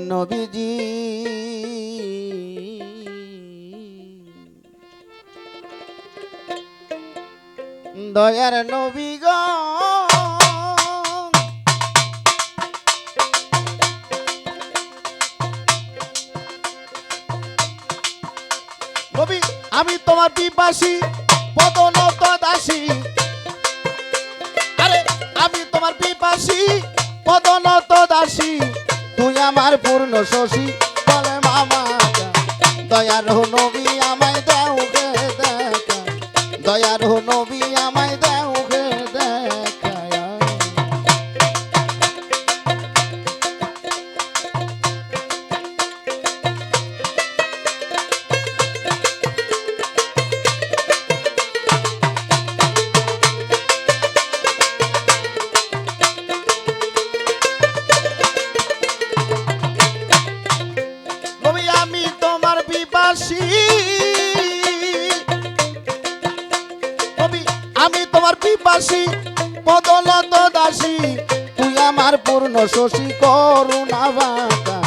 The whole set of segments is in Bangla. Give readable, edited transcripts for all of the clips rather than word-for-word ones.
নবীজি দয়ার নবী গো নবী আমি তোমার পিপাসী পদনত দাসী আরে আমি তোমার পিপাসী পদনত দাসী তুই আমার পূর্ণ শশী বলে মামা দয়ার নবী আমায় দেও গে দেখা দয়ার নবী আমায় দেও গে দেখা নবী আমি তোমার পিপাসী নবী আমি তোমার পিপাসী পদলত দাসী তুই আমার পূর্ণ শশী করুণা বাঁকা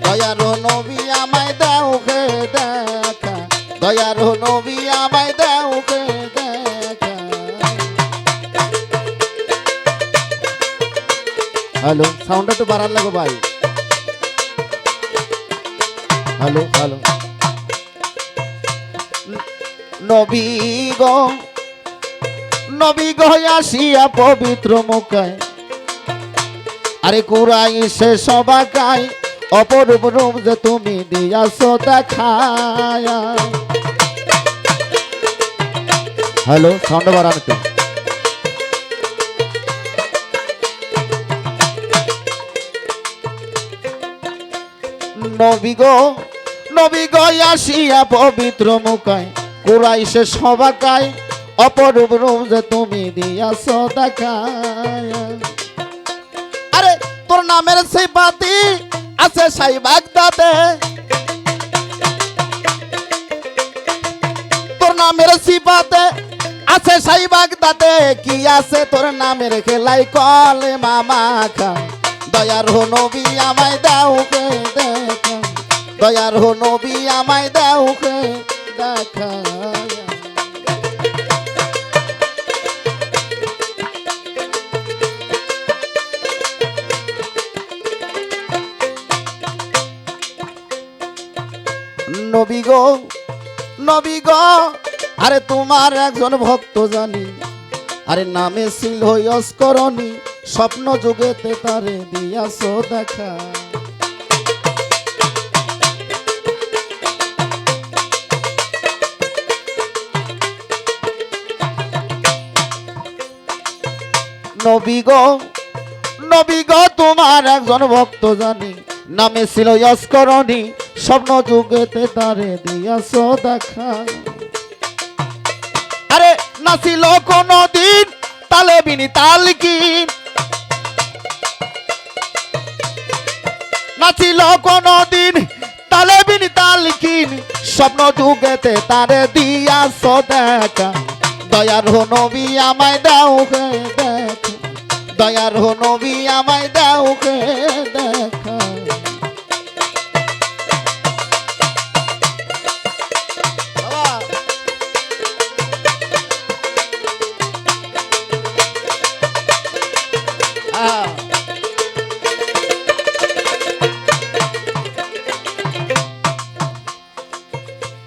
দয়ার নবী আমায় দেও গে দেখা দয়ার নবী আমায় দেও গে দেখা হ্যালো সাউন্ডটা একটু বাড়ান লাগো ভাই হ্যালো হ্যালো নবী গো আসিয়া পবিত্র মুখায় আরে কুরাইশে সবাকায় অপরূপ রূপ যে তুমি দিয়াছ দেখায়া হ্যালো সাউন্ড বাড়ান একটু নবী গো আসিয়া পবিত্র মুখায় কুরাইশে সবাকায় অপরূপ রূপ যে তুমি দিয়াছ দেখায় আরে তোর নামের সিফাতি আছে সাই বাগদাদে তোর নামের সিফাতে আছে সাই বাগদাদে কি আছে তোর নামের খেলাই কলে মামা খা দয়ার নবী আমায় দাও গে দেখা দয়ার নবী আমায় দাও গে দেখা নবী গো আরে তোমার একজন ভক্ত জানি আরে নামে ছিল অস্করণী স্বপ্ন যুগেতে তারে দিয়াছ দেখা নবী গো তোমার একজন ভক্ত জানি নামে ছিল অস্করণী স্বপ্ন যুগেতে তারে দিয়াছ দেখা আরে নাছিল কোনদিন তালে বিনি তালকিন নাছিল কোনদিন তালে বিনি তালকিন স্বপ্ন যুগেতে তারে দিয়াছ দেখা দয়ার নবী আমায় দাও গে দেখা দয়ার নবী আমায় দাও গে দেখা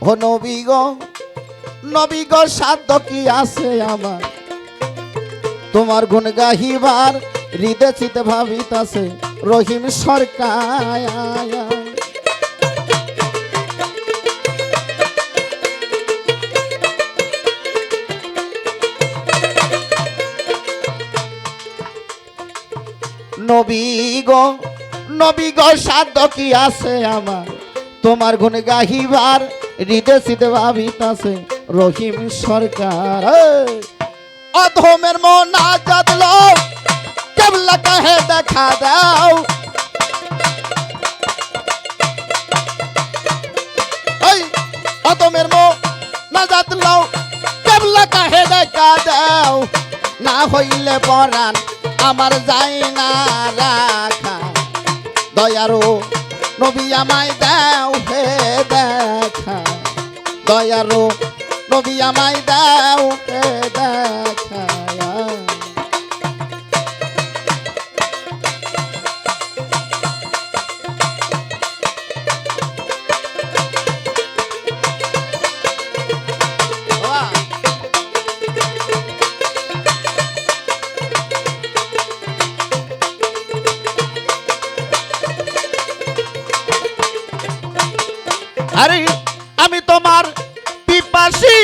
ও নবী গো সাধ্য কি আছে আমার তোমার গুণ গাহিবার হৃদয় চিতে ভাবিতাছে রহিম সরকার নবী গো সাধ্য কি আছে আমার তোমার গুণ গাহিবার হৃদয় চিতে ভাবিতাছে রহিম সরকার অধমের মোনাজাত লও কেবলা কাহে দেখা দাও এই অধমের মোনাজাত লও কেবলা কাহে দেখা দাও না হইলে পরাণ আমার যায় না রাখা দয়ারো নবী আমায় দাও হে দেখা দয়ারো নবী আমায় দাও হে দেখা আরে আমি তোমার পিপাসী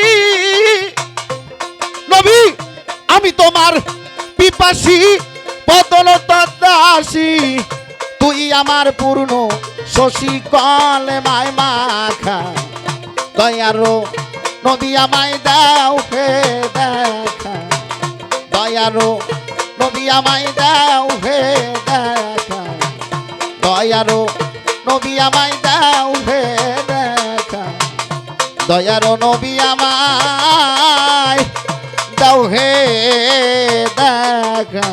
নবী আমি তোমার পিপাসী পদলতা দাসী তুই আমার পূর্ণ শশী কলে মায় মাখা দয়ারো নবী আমায় দাও হে দেখা দয়ারো নবী আমায় দাও হে দেখা দয়ারো নবী আমায় দাও হে দেখা দয়ারো নবী আমায় দাও হে দেখা